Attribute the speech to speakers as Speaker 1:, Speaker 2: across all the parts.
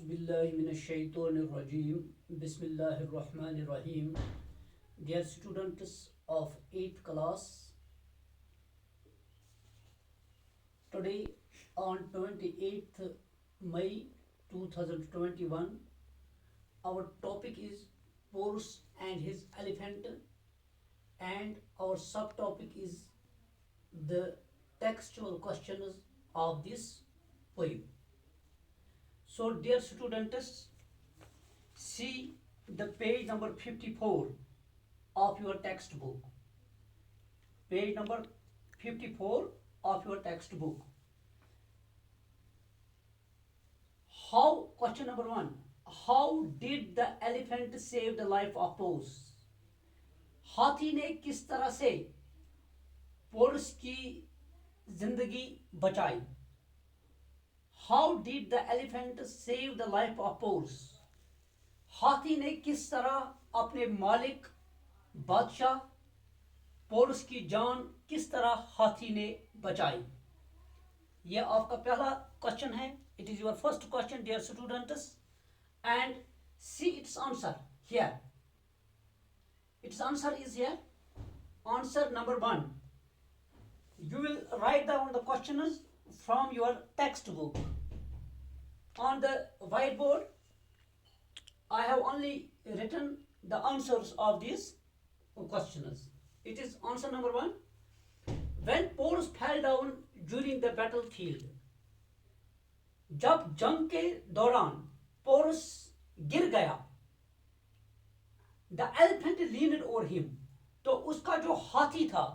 Speaker 1: billahi minash shaitanir rajim. Bismillahir rahmanir rahim. Dear students of 8th class, today on 28th May 2021, our topic is Porus and his elephant, and our subtopic is the textual questions of this poem. So dear students, see the page number 54 of your textbook. Page number 54 of your textbook. Question number 1. How did the elephant save the life of Porus? हाथी ने किस तरह से porous की जिंदगी बचाई? How did the elephant save the life of Porus? हाथी ने किस तरह अपने मालिक बादशाह पोरस की जान किस तरह हाथी ने बचाई? यह आपका पहला क्वेश्चन है. It is your first question, dear students, and see its answer here. Its answer is here. Answer number 1. You will write down the questions from your textbook. On the whiteboard, I have only written the answers of these questions. It is answer number 1. When Porus fell down during the battlefield, जब जंग के दौरान porous गिर गया, the elephant leaned over him, तो उसका जो हाथी था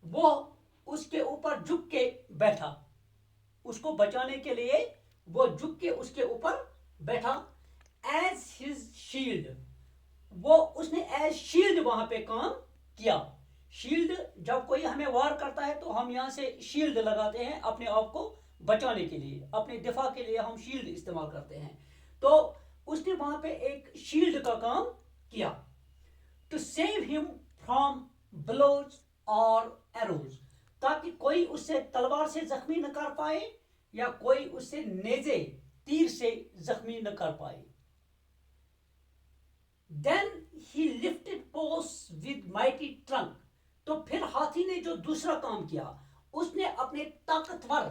Speaker 1: वो उसके ऊपर झुक के बैठा. उसको बचाने के लिए वो झुक के उसके ऊपर बैठा. As his shield, वो उसने as shield वहां पे काम किया. शील्ड, जब कोई हमें वार करता है तो हम यहाँ से शील्ड लगाते हैं अपने आप को बचाने के लिए, अपने दिफा के लिए हम शील्ड इस्तेमाल करते हैं. तो उसने वहां पे एक शील्ड का काम किया. To save him from blows और एरोज, ताकि कोई उससे तलवार से जख्मी न कर पाए या कोई उससे नेजे तीर से जख्मी न कर पाए. Then he lifted Porus with mighty trunk, तो फिर हाथी ने जो दूसरा काम किया, उसने अपने ताकतवर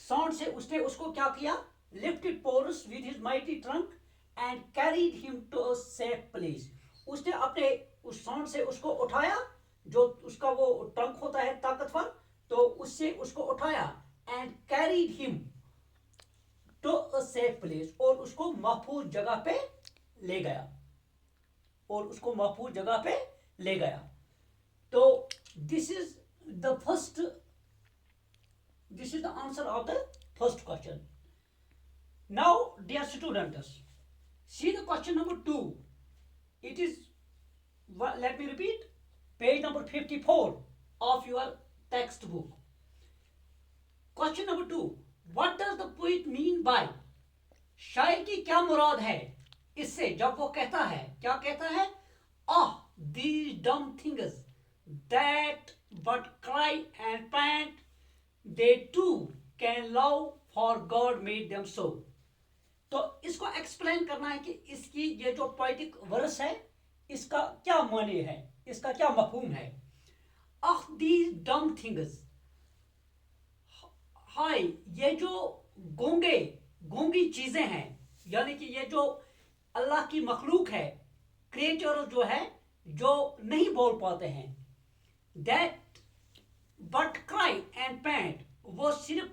Speaker 1: सांड से उसने उसको क्या किया? Lifted Porus with his mighty trunk and carried him to a safe place. उसने अपने उस सांड से उसको उठाया, जो उसका वो ट्रंक होता है ताकतवर, तो उससे उसको उठाया and carried him to a safe place, और उसको महफूज जगह पे ले गया, और उसको महफूज जगह पे ले गया. तो this is the answer of the first question. Now, dear students, see the question number 2. It is, let me repeat, page number 54 of your textbook. Question number 2. What does the poet mean by? शायर की क्या मुराद है इससे, जब वो कहता है, क्या कहता है? Ah, these dumb things that but cry and pant, they too can love, for God made them so. तो इसको एक्सप्लेन करना है कि इसकी ये जो पोएटिक वर्स है, इसका क्या माने है, इसका क्या मफहूम है. Ah, these dumb things, हाय ये जो गूंगी चीजें हैं, यानी कि ये जो अल्लाह की मखलूक है, क्रिएचर जो है, जो नहीं बोल पाते हैं. That but cry and pant, वो सिर्फ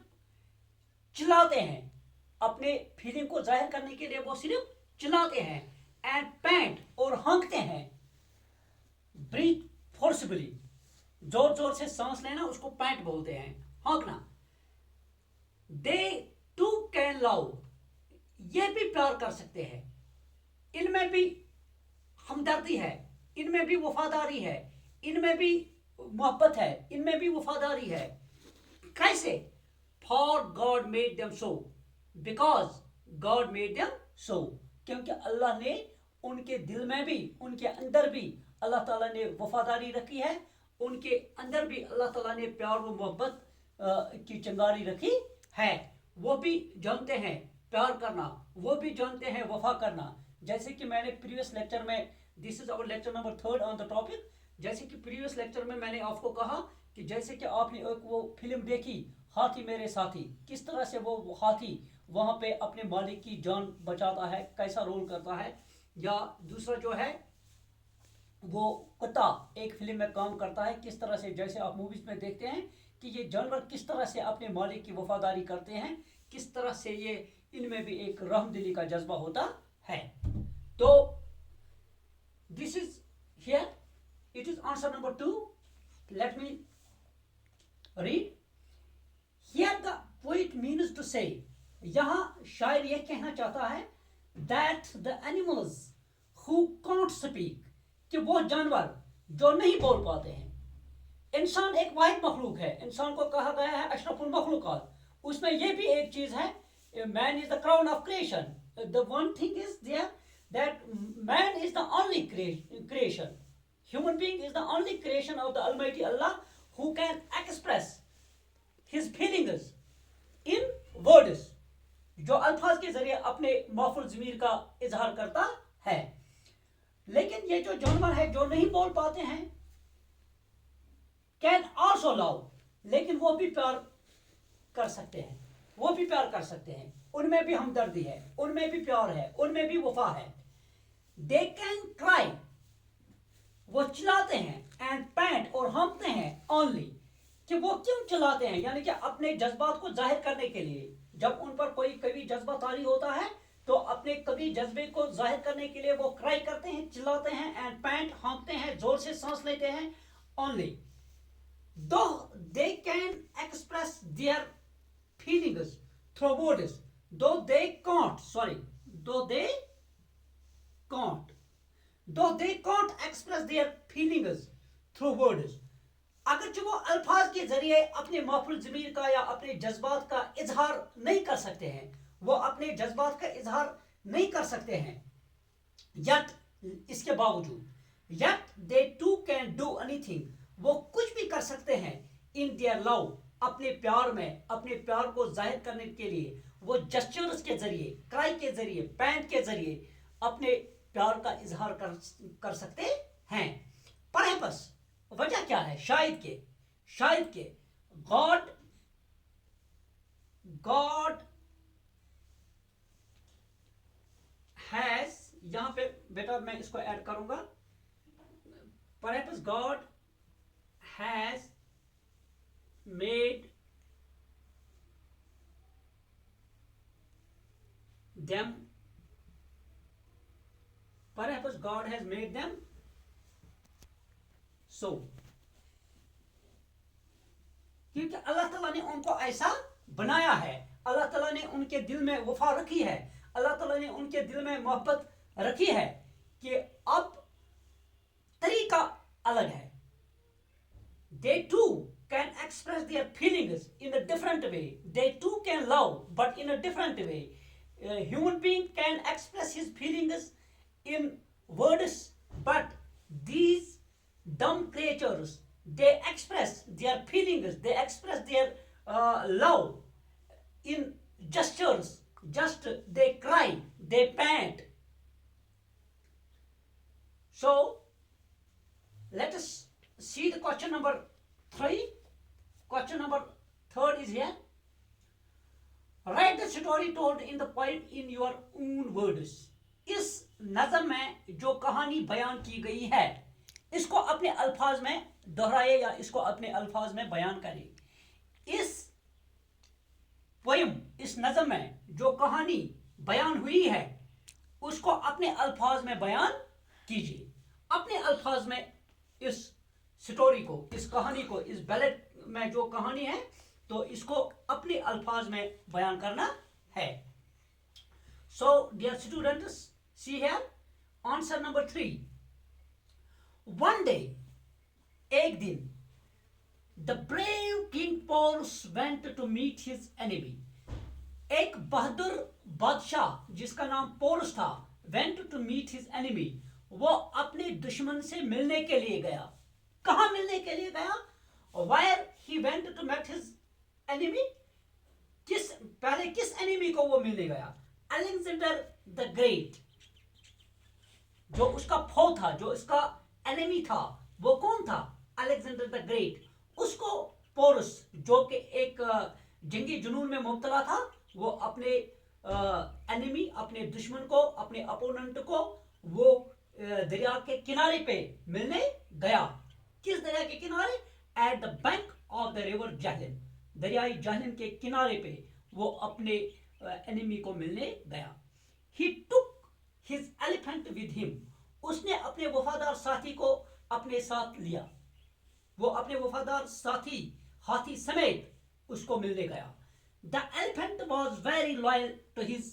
Speaker 1: चिल्लाते हैं, अपने फीलिंग को जाहिर करने के लिए वो सिर्फ चिल्लाते हैं. एंड पैंट, और हाँकते हैं. ब्रीथ फोर्सबली, जोर जोर से सांस लेना उसको पैंट बोलते हैं, हाँकना. दे टू कैन लव, ये भी प्यार कर सकते हैं, इनमें भी हमदर्दी है, इनमें भी वफादारी है, इनमें भी मोहब्बत है, इनमें भी वफादारी है. कैसे? For God made them so, because God made them so, क्योंकि अल्लाह ने उनके दिल में भी, उनके अंदर भी अल्लाह ताला ने वफादारी रखी है, उनके अंदर भी अल्लाह ताला ने प्यार व मोहब्बत की चिंगारी रखी है. वो भी जानते हैं प्यार करना, वो भी जानते हैं वफा करना। जैसे कि मैंने प्रीवियस लेक्चर में, this is our lecture number 3 on the topic, जैसे कि प्रीवियस लेक्चर में मैंने आपको कहा कि जैसे कि आपने एक वो फिल्म देखी हाथी मेरे साथी, किस तरह से वो हाथी वहाँ पे अपने मालिक की जान बचाता है, कैसा रोल करता है। या दूसरा जो है वो कुत्ता एक फिल्म में काम करता है, किस तरह से, जैसे आप मूवीज में देखते हैं कि ये जानवर किस तरह से अपने मालिक की वफादारी करते हैं, किस तरह से ये, इनमें भी एक रहमदिली का जज्बा होता है। तो this is here, it is answer number 2। Let me read here. The poet means to say, यहां शायर यह कहना चाहता है that the animals who can't speak, कि वो जानवर जो नहीं बोल पाते हैं। इंसान एक वाहिद मखलूक है, इंसान को कहा गया है अशरफुल मखलूकात, उसमें यह भी एक चीज है, man is the crown of creation. The one thing is there that man is the only creation. Human being is the only creation of the Almighty Allah who can express his feelings in words. जो अल्फाज के जरिए अपने माफुल ज़मीर का इजहार करता है। लेकिन ये जो जानवर है जो नहीं बोल पाते हैं, कैन आल्सो लव, लेकिन वो भी प्यार कर सकते हैं, वो भी प्यार कर सकते हैं, उनमें भी हमदर्दी है, उनमें भी प्यार है, उनमें भी वफा है। दे कैन क्राई, वो चिल्लाते हैं, एंड पैंट, और हाँफते हैं, ओनली, कि वो क्यों चिल्लाते हैं, यानी कि अपने जज्बात को जाहिर करने के लिए। जब उन पर कोई कभी जज्बा तारी होता है तो अपने कभी जज्बे को जाहिर करने के लिए वो क्राई करते हैं, चिल्लाते हैं, एंड पैंट, हाँफते हैं, जोर से सांस लेते हैं, ओनली दो they can express their feelings through words, though they can't express their feelings through words। अगर वो अल्फाज के जरिए अपने माफुल ज़मीर का या अपने जज्बात का इजहार नहीं कर सकते हैं, वो अपने जज्बात का इजहार नहीं कर सकते हैं, yet, इसके बावजूद, yet they too can do anything, वो कुछ भी कर सकते हैं, in their love, अपने प्यार में, अपने प्यार को जाहिर करने के लिए वो जेस्चर्स के जरिए, क्राई के जरिए, पैंट के जरिए अपने प्यार का इजहार कर सकते हैं। परहैप्स, वजह क्या है? शायद के गॉड हैज, यहां पे बेटा मैं इसको ऐड करूंगा, perhaps God has made them, perhaps God has made them so, क्योंकि अल्लाह ताला ने उनको ऐसा बनाया है, अल्लाह ताला ने उनके दिल में वफा रखी है, अल्लाह ताला ने उनके दिल में मोहब्बत रखी है कि अब तरीका अलग है। They too can express their feelings in a different way. They too can love, but in a different way. A human being can express his feelings in words, but these dumb creatures, they express their feelings, they express their love in gestures. Just they cry, they pant. So let us see the question number 3. Question number 3 is here. Write the story told in the poem in your own words. इस नज़म में जो कहानी बयान की गई है, इसको अपने अल्फाज में दोहराए या इसको अपने अल्फाज में बयान करें। इस पोएम, इस नज़म में जो कहानी बयान हुई है, उसको अपने अल्फाज में बयान कीजिए। अपने अल्फाज में इस स्टोरी को, इस कहानी को, इस बैलेट में जो कहानी है, तो इसको अपने अल्फाज में बयान करना है। So dear students, see here answer number 3. One day, एक दिन, the brave King Porus went to meet his enemy. एक बहादुर बादशाह जिसका नाम पोरस था, went to meet his enemy, वो अपने दुश्मन से मिलने के लिए गया। कहाँ मिलने के लिए गया? Where he went to meet his enemy? पहले किस एनिमी को वो मिलने गया? अलेक्जेंडर द ग्रेट, जो उसका फो था, जो उसका एनिमी था, वो कौन था? Alexander the great. उसको पोरस, जो कि एक जंगी जुनून में मुब्तला था, वो अपने एनिमी, अपने दुश्मन को, अपने अपोनेंट को वो दरिया के किनारे पे मिलने गया। किस दरिया के किनारे? At the bank of the river Jhelum, दरियाई जहलिन के किनारे पे वो अपने एनिमी को मिलने गया। He took his elephant with him, उसने अपने वफादार साथी को अपने साथ लिया। वो अपने वफादार साथी हाथी समेत उसको मिलने गया। The elephant was very loyal to his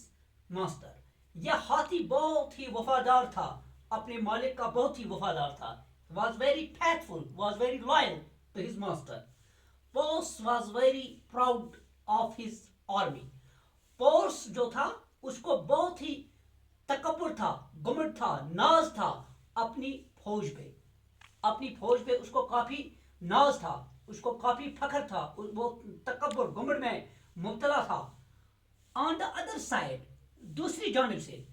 Speaker 1: master, यह हाथी बहुत ही वफादार था, अपने मालिक का बहुत ही वफादार था। Was very faithful, was very loyal to his master. Porus was very proud of his army, Porus जो था उसको बहुत ही तकब्बुर था, गुमंड था, नाज था अपनी फौज पे। अपनी फौज पे उसको काफी नाज था, उसको काफी फख्र था, वो तकब्बुर गुमंड में मुब्तला था। ऑन द अदर साइड, दूसरी जानिब से,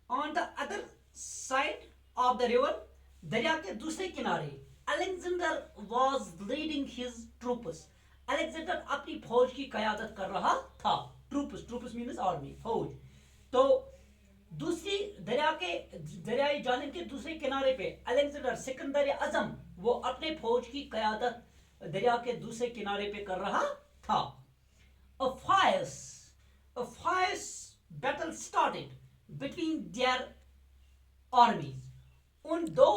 Speaker 1: on the other side of the river, दरिया के दूसरे किनारे, Alexander was leading his troops, Alexander अपनी फौज की कयादत कर रहा था। ट्रूप्स, ट्रूप्स मीन्स आर्मी, फौज। तो दूसरी दरिया के दरियाई जानिब के दूसरे किनारे पे अलेक्जेंडर सिकंदर आजम वो अपने फौज की कयादत दरिया के दूसरे किनारे पे कर रहा था। A fierce battle started between their armies. उन दो,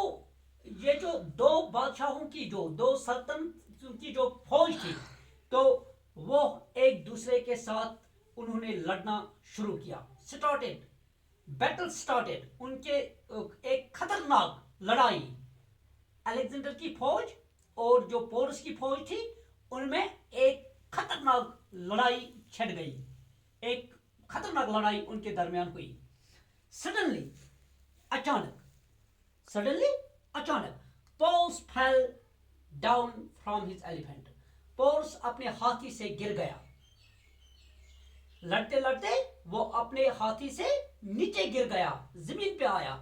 Speaker 1: ये जो दो बादशाहों की, जो दो सल्तनत की जो फौज थी, तो वो एक दूसरे के साथ उन्होंने लड़ना शुरू किया। स्टार्टेड, बैटल स्टार्टेड, उनके एक खतरनाक लड़ाई, अलेक्जेंडर की फौज और जो पोरस की फौज थी, उनमें एक खतरनाक लड़ाई छिड़ गई, एक खतरनाक लड़ाई उनके दरमियान हुई। सडनली, अचानक, सडनली अचानक, pores fell down from his elephant, pores अपने हाथी से गिर गया। लड़ते लड़ते वो अपने हाथी से नीचे गिर गया, जमीन पे आया।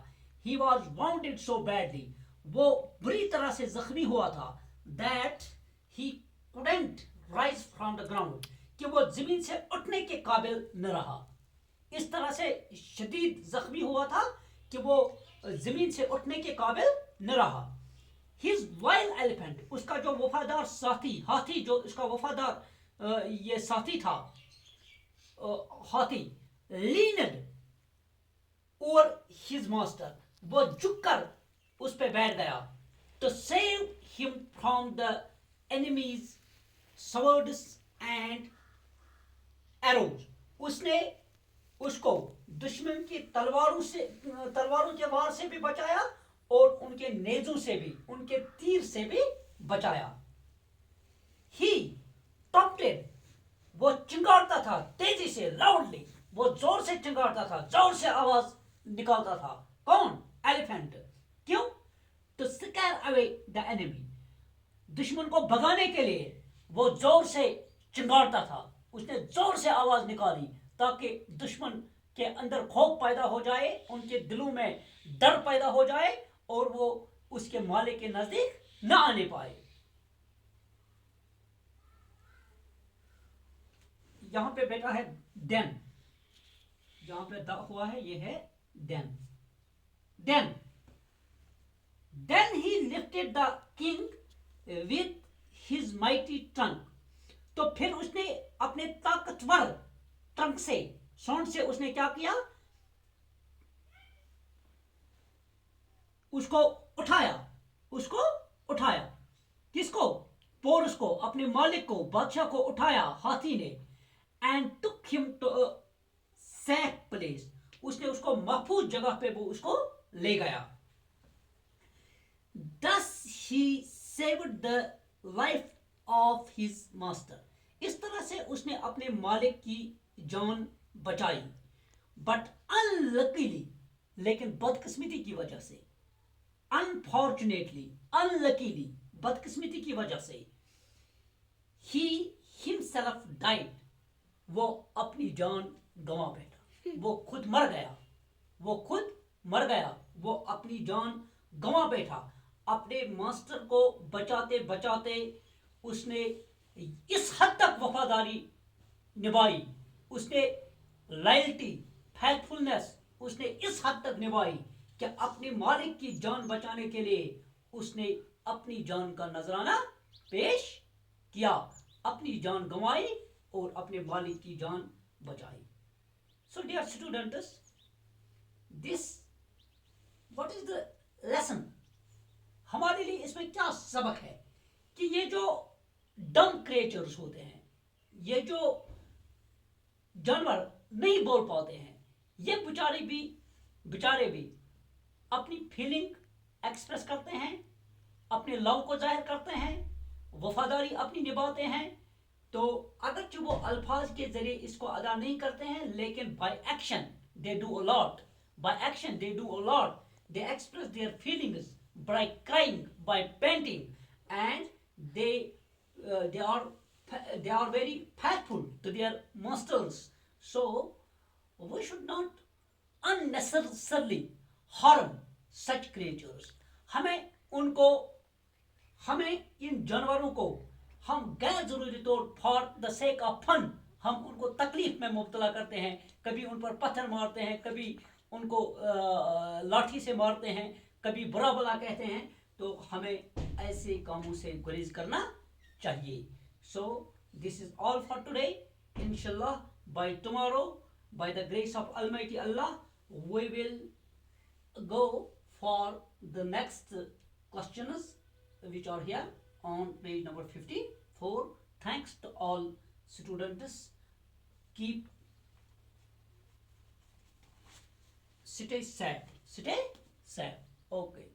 Speaker 1: He was bounded so badly, वो बुरी तरह से जख्मी हुआ था। That he couldn't rise from the ground, कि वो जमीन से उठने के काबिल न रहा। इस तरह से शदीद जख्मी हुआ था कि वो जमीन से उठने के काबिल न रहा। हिज वाइल्ड एलिफेंट, उसका जो वफादार साथी, हाथी जो उसका वफादार ये साथी था, हाथी, लीनड ओवर हिज मास्टर, वो झुककर उस पे बैठ गया। To save him from the enemies swords and arrows, उसने उसको दुश्मन की तलवारों से, तलवारों के वार से भी बचाया और उनके नेजों से भी, उनके तीर से भी बचाया। ही टॉप्टेड, वो चिंगारता था तेजी से, लाउडली, वो जोर से चिंगारता था, जोर से आवाज निकालता था। कौन? एलिफेंट। क्यों? To scare away the enemy, दुश्मन को भगाने के लिए वो जोर से चिंगारता था, उसने जोर से आवाज निकाली ताकि दुश्मन के अंदर खौफ पैदा हो जाए, उनके दिलों में डर पैदा हो जाए और वो उसके मालिक के नजदीक न आने पाए। यहां पे बेटा है देन, जहां पे दा हुआ है ये है then. Then then he lifted the king with his mighty trunk, तो फिर उसने अपने ताकतवर ट्रंक से, सौंड से उसने क्या किया? उसको उठाया, उसको उठाया। किसको? पोरस को, अपने मालिक को, बादशाह को उठाया हाथी ने। And took him to a safe place, उसने उसको महफूज जगह पे वो उसको ले गया। Thus he saved the life of his master, इस तरह से उसने अपने मालिक की जान बचाई। बट अनलकीली, लेकिन बदकिस्मती की वजह से, अनफॉर्चुनेटली, अनलकीली, बदकिस्मती की वजह से, he himself died, वो अपनी जान गंवा बैठा, वो खुद मर गया, वो खुद मर गया, वो अपनी जान गंवा बैठा। अपने मास्टर को बचाते बचाते उसने इस हद तक वफादारी निभाई, उसने लॉयल्टी, फैथफुलनेस उसने इस हद तक निभाई कि अपने मालिक की जान बचाने के लिए उसने अपनी जान का नजराना पेश किया, अपनी जान गंवाई और अपने मालिक की जान बचाई। So dear students, this what is the lesson, हमारे लिए इसमें क्या सबक है कि ये जो डम क्रिएचर्स होते हैं, ये जो जानवर नहीं बोल पाते हैं, ये बेचारे भी अपनी फीलिंग एक्सप्रेस करते हैं, अपने लव को जाहिर करते हैं, वफादारी अपनी निभाते हैं। तो अगरचे वो अल्फाज के जरिए इसको अदा नहीं करते हैं, लेकिन by action they do a lot, by action they do a lot, they express their feelings by crying, by painting, and they are very faithful to their masters. So we should not unnecessarily harm such creatures. हमें इन जानवरों को हम गैर जरूरी तौर for the sake of fun हम उनको तकलीफ में मुब्तला करते हैं, कभी उन पर पत्थर मारते हैं, कभी उनको लाठी से मारते हैं, कभी बुरा भला कहते हैं। तो हमें ऐसे कामों से गुरेज करना चाहिए। So this is all for today. इंशाल्लाह by tomorrow, by the grace of Almighty Allah, we will go for the next questions which are here on page number 54. Thanks to all students. Keep stay safe. Okay.